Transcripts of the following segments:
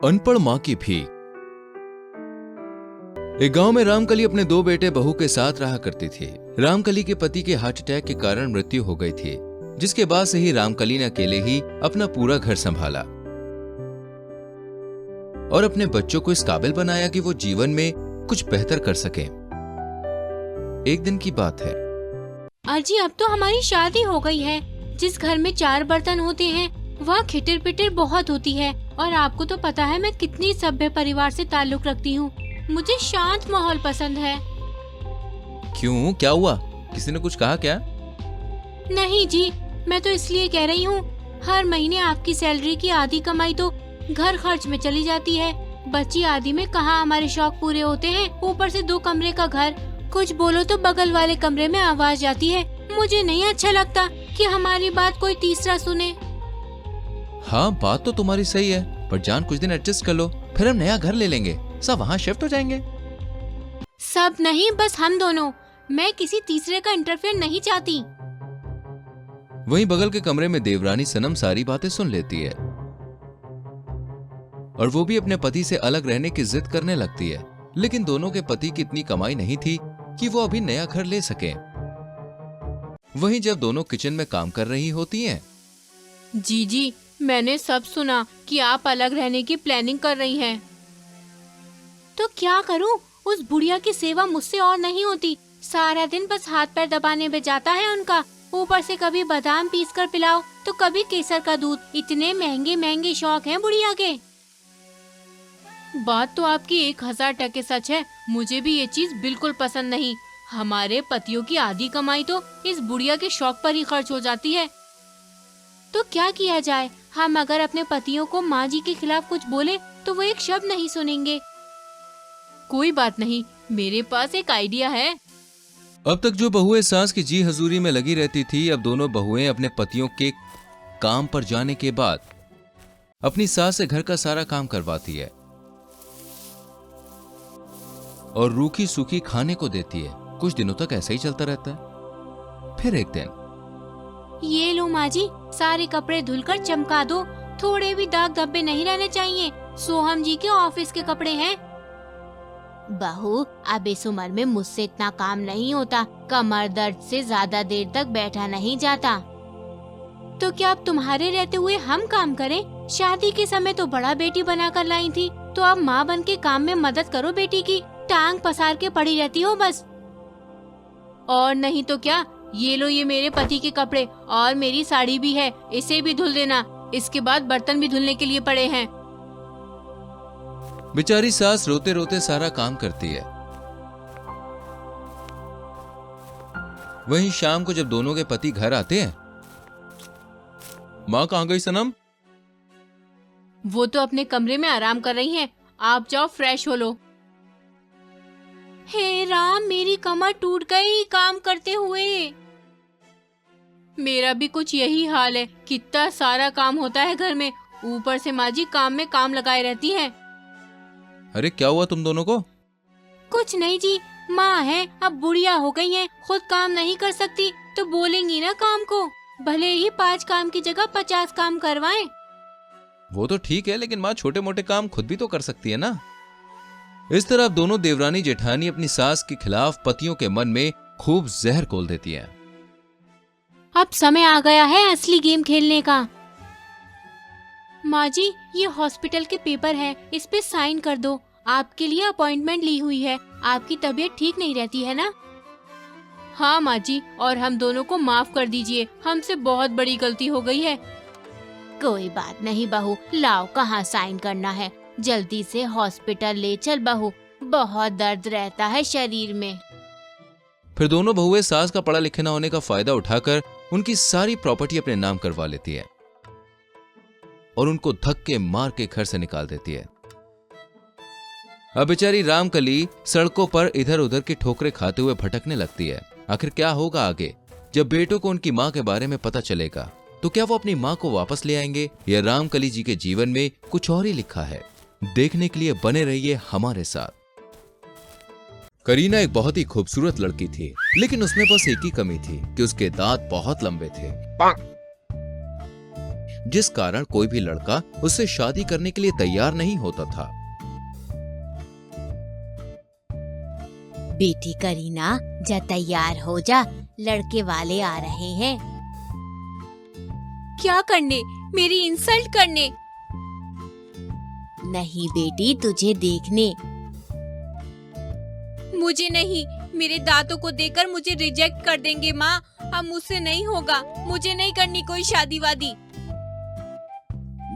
अनपढ़ माँ की भीख। एक गांव में रामकली अपने दो बेटे बहू के साथ रहा करती थी। रामकली के पति के हार्ट अटैक के कारण मृत्यु हो गई थी, जिसके बाद से ही रामकली ने अकेले ही अपना पूरा घर संभाला और अपने बच्चों को इस काबिल बनाया कि वो जीवन में कुछ बेहतर कर सके। एक दिन की बात है। अजी, अब तो हमारी शादी हो गई है। जिस घर में 4 बर्तन होते हैं वहाँ खिटर पिटर बहुत होती है। और आपको तो पता है मैं कितनी सभ्य परिवार से ताल्लुक रखती हूँ। मुझे शांत माहौल पसंद है। क्यों, क्या हुआ? किसी ने कुछ कहा क्या? नहीं जी, मैं तो इसलिए कह रही हूँ, हर महीने आपकी सैलरी की आधी कमाई तो घर खर्च में चली जाती है। बची आधी में कहाँ हमारे शौक पूरे होते हैं। ऊपर से 2 कमरे का घर, कुछ बोलो तो बगल वाले कमरे में आवाज जाती है। मुझे नहीं अच्छा लगता कि हमारी बात कोई तीसरा सुने। हाँ, बात तो तुम्हारी सही है, पर जान कुछ दिन एडजस्ट कर लो, फिर हम नया घर ले लेंगे, सब वहाँ शिफ्ट हो जाएंगे। सब नहीं, बस हम दोनों। मैं किसी तीसरे का इंटरफेयर नहीं चाहती। वहीं बगल के कमरे में देवरानी सनम सारी बातें सुन लेती है और वो भी अपने पति से अलग रहने की जिद करने लगती है। लेकिन दोनों के पति की इतनी कमाई नहीं थी कि वो अभी नया घर ले सके। वहीं जब दोनों किचन में काम कर रही होती हैं। जी, मैंने सब सुना कि आप अलग रहने की प्लानिंग कर रही हैं। तो क्या करूं? उस बुढ़िया की सेवा मुझसे और नहीं होती। सारा दिन बस हाथ पैर दबाने में जाता है उनका। ऊपर से कभी बादाम पीस कर पिलाओ तो कभी केसर का दूध। इतने महंगे महंगे शौक हैं बुढ़िया के। बात तो आपकी 1000% सच है। मुझे भी ये चीज बिल्कुल पसंद नहीं। हमारे पतियों की आधी कमाई तो इस बुढ़िया के शौक पर ही खर्च हो जाती है। तो क्या किया जाए? हम अगर अपने पतियों को माँ जी के खिलाफ कुछ बोले तो वो एक शब्द नहीं सुनेंगे। कोई बात नहीं, मेरे पास एक आइडिया है। अब तक जो बहुएं सास की जी हजूरी में लगी रहती थी, अब दोनों बहुएं अपने पतियों के काम पर जाने के बाद अपनी सास से घर का सारा काम करवाती है और रूखी सूखी खाने को देती है। कुछ दिनों तक ऐसा ही चलता रहता है। फिर एक दिन, ये लो माँ जी, सारे कपड़े धुलकर चमका दो। थोड़े भी दाग धब्बे नहीं रहने चाहिए। सोहम जी के ऑफिस के कपड़े हैं। बहू, अब इस उम्र में मुझसे इतना काम नहीं होता। कमर दर्द से ज्यादा देर तक बैठा नहीं जाता। तो क्या अब तुम्हारे रहते हुए हम काम करें? शादी के समय तो बड़ा बेटी बनाकर लाई थी, तो अब माँ बन के काम में मदद करो बेटी की। टांग पसार के पड़ी रहती हो बस। और नहीं तो क्या, ये लो, ये मेरे पति के कपड़े और मेरी साड़ी भी है, इसे भी धुल देना। इसके बाद बर्तन भी धुलने के लिए पड़े हैं। बेचारी सास रोते रोते सारा काम करती है। वहीं शाम को जब दोनों के पति घर आते हैं। माँ कहाँ गई सनम? वो तो अपने कमरे में आराम कर रही हैं। आप जाओ, फ्रेश हो लो। हे राम, मेरी कमर टूट गई काम करते हुए। मेरा भी कुछ यही हाल है। कितना सारा काम होता है घर में, ऊपर से माँ जी काम में काम लगाए रहती हैं। अरे क्या हुआ तुम दोनों को? कुछ नहीं जी, माँ है, अब बुढ़िया हो गई हैं, खुद काम नहीं कर सकती तो बोलेंगी ना काम को। भले ही 5 काम की जगह 50 काम करवाएं। वो तो ठीक है, लेकिन माँ छोटे मोटे काम खुद भी तो कर सकती है ना। इस तरह अब दोनों देवरानी जेठानी अपनी सास के खिलाफ पतियों के मन में खूब जहर घोल देती है। अब समय आ गया है असली गेम खेलने का। माँ जी, ये हॉस्पिटल के पेपर है, इस पे साइन कर दो। आपके लिए अपॉइंटमेंट ली हुई है। आपकी तबीयत ठीक नहीं रहती है ना? हाँ माँ जी, और हम दोनों को माफ कर दीजिए। हमसे बहुत बड़ी गलती हो गई है। कोई बात नहीं बहू, लाओ, कहाँ साइन करना है। जल्दी से हॉस्पिटल ले चल बहू, बहुत दर्द रहता है शरीर में। फिर दोनों बहुएं सास का पढ़ा लिखे न होने का फायदा उठाकर उनकी सारी प्रॉपर्टी अपने नाम करवा लेती है और उनको धक्के मार के घर से निकाल देती है। अब बेचारी रामकली सड़कों पर इधर उधर की ठोकरें खाते हुए भटकने लगती है। आखिर क्या होगा आगे? जब बेटों को उनकी माँ के बारे में पता चलेगा तो क्या वो अपनी माँ को वापस ले आएंगे, या रामकली जी के जीवन में कुछ और ही लिखा है? देखने के लिए बने रहिए हमारे साथ। करीना एक बहुत ही खूबसूरत लड़की थी, लेकिन उसमें बस एक ही कमी थी कि उसके दांत बहुत लंबे थे। जिस कारण कोई भी लड़का उससे शादी करने के लिए तैयार नहीं होता था। बेटी करीना, जा तैयार हो जा, लड़के वाले आ रहे हैं। क्या करने? मेरी इंसल्ट करने? नहीं बेटी, तुझे देखने। मुझे नहीं, मेरे दांतों को देखकर मुझे रिजेक्ट कर देंगे माँ। अब मुझसे नहीं होगा, मुझे नहीं करनी कोई शादी वादी।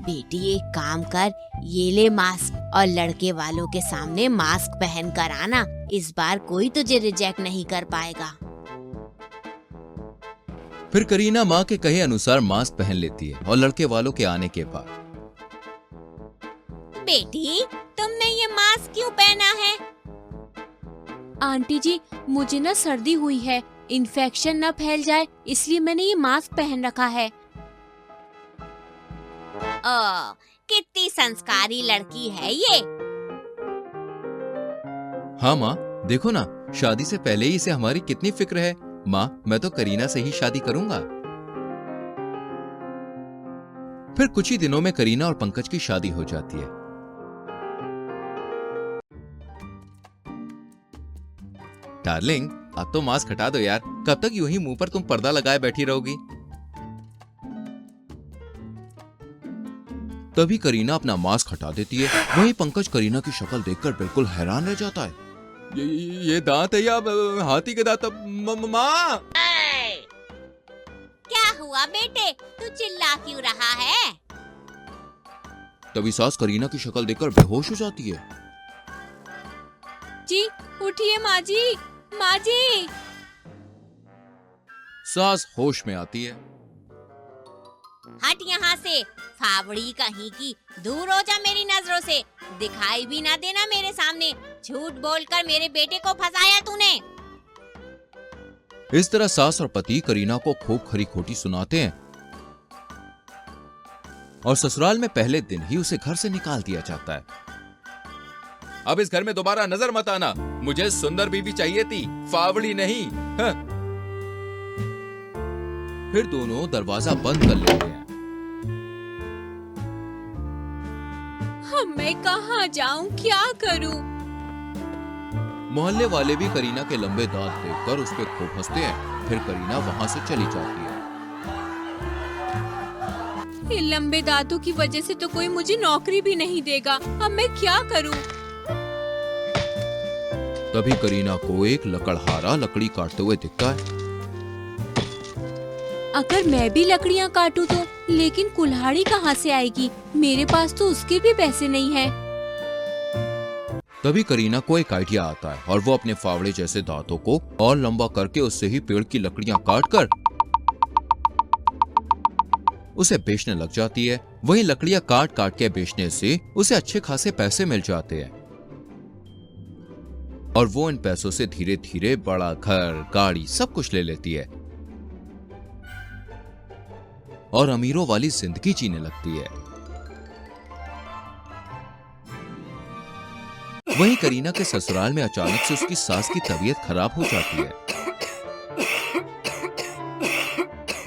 बेटी एक काम कर, ये ले मास्क और लड़के वालों के सामने मास्क पहन कर आना। इस बार कोई तुझे रिजेक्ट नहीं कर पाएगा। फिर करीना माँ के कहे अनुसार मास्क पहन लेती है और लड़के वालों के आने के बाद, बेटी तुमने ये मास्क क्यों पहना है? आंटी जी, मुझे ना सर्दी हुई है, इन्फेक्शन न फैल जाए इसलिए मैंने ये मास्क पहन रखा है। ओ, कितनी संस्कारी लड़की है ये। हाँ माँ, देखो ना, शादी से पहले ही इसे हमारी कितनी फिक्र है। माँ, मैं तो करीना से ही शादी करूंगा। फिर कुछ ही दिनों में करीना और पंकज की शादी हो जाती है। डार्लिंग, अब तो मास्क हटा दो यार, कब तक यूं ही मुंह पर तुम पर्दा लगाए बैठी रहोगी? तभी करीना अपना मास्क हटा देती है। वहीं पंकज करीना की शक्ल देखकर बिल्कुल हैरान रह जाता है। ये दांत है या हाथी के दांत? माँ! क्या हुआ बेटे, तू चिल्ला क्यों रहा है? तभी सास करीना की शक्ल देखकर बेहोश हो जाती है। जी उठिए माँ जी, माँ जी। सास होश में आती है। हट यहाँ से, फावड़ी कहीं की, दूर हो जा मेरी नजरों से, दिखाई भी ना देना मेरे सामने। झूठ बोलकर मेरे बेटे को फंसाया तूने। इस तरह सास और पति करीना को खूब खरी खोटी सुनाते हैं और ससुराल में पहले दिन ही उसे घर से निकाल दिया जाता है। अब इस घर में दोबारा नजर मत आना, मुझे सुंदर बीवी चाहिए थी, फावड़ी नहीं। हाँ। फिर दोनों दरवाजा बंद कर लेते हैं। मैं कहाँ जाऊँ, क्या करूँ? मोहल्ले वाले भी करीना के लंबे दांत देखकर उस पे खूब हंसते हैं। फिर करीना वहां से चली जाती है। ये लंबे दांतों की वजह से तो कोई मुझे नौकरी भी नहीं देगा। अब मैं क्या करूँ? तभी करीना को एक लकड़हारा लकड़ी काटते हुए दिखता है। अगर मैं भी लकड़ियाँ काटूं तो, लेकिन कुल्हाड़ी कहाँ से आएगी? मेरे पास तो उसके भी पैसे नहीं हैं। तभी करीना को एक आइडिया आता है और वो अपने फावड़े जैसे दांतों को और लंबा करके उससे ही पेड़ की लकड़ियां काटकर उसे बेचने लग जाती है। वहीं लकड़ियां काट काट के बेचने से उसे अच्छे खासे पैसे मिल जाते हैं और वो इन पैसों से धीरे धीरे बड़ा घर, गाड़ी सब कुछ ले लेती है और अमीरों वाली जिंदगी जीने लगती है। वहीं करीना के ससुराल में अचानक से उसकी सास की तबीयत खराब हो जाती है,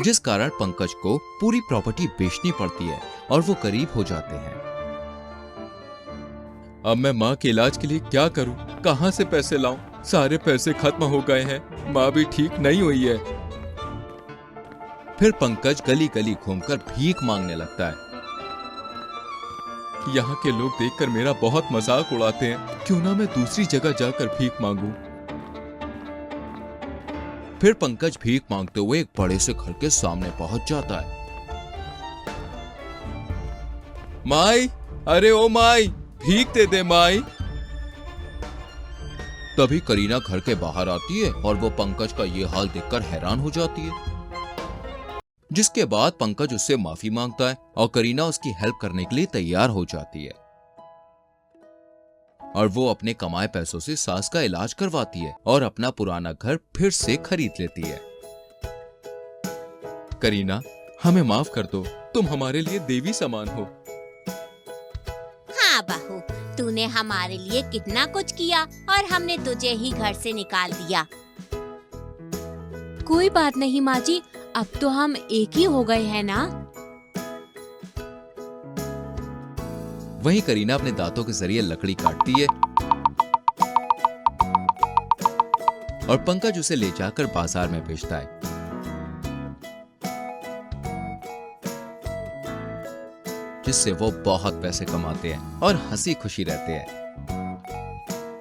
जिस कारण पंकज को पूरी प्रॉपर्टी बेचनी पड़ती है और वो गरीब हो जाते हैं। अब मैं माँ के इलाज के लिए क्या करूं? कहां से पैसे लाऊं? सारे पैसे खत्म हो गए हैं, माँ भी ठीक नहीं हुई है। फिर पंकज गली गली घूमकर भीख मांगने लगता है। यहाँ के लोग देखकर मेरा बहुत मजाक उड़ाते हैं, क्यों ना मैं दूसरी जगह जाकर भीख मांगूं। फिर पंकज भीख मांगते हुए एक बड़े से घर के सामने पहुंच जाता है। माई, अरे ओ माई, भीख दे दे माई। तभी करीना घर के बाहर आती है और वो पंकज का ये हाल देखकर हैरान हो जाती है, जिसके बाद पंकज उससे माफी मांगता है और करीना उसकी हेल्प करने के लिए तैयार हो जाती है और वो अपने कमाए पैसों से सास का इलाज करवाती है और अपना पुराना घर फिर से खरीद लेती है। करीना, हमें माफ कर दो, तुम हमारे लिए देवी समान हो। हाँ बहू, तूने हमारे लिए कितना कुछ किया और हमने तुझे ही घर से निकाल दिया। कोई बात नहीं माँ जी, अब तो हम एक ही हो गए हैं ना। वहीं करीना अपने दांतों के जरिए लकड़ी काटती है और पंकज उसे ले जाकर बाजार में बेचता है, जिससे वो बहुत पैसे कमाते हैं और हंसी खुशी रहते हैं।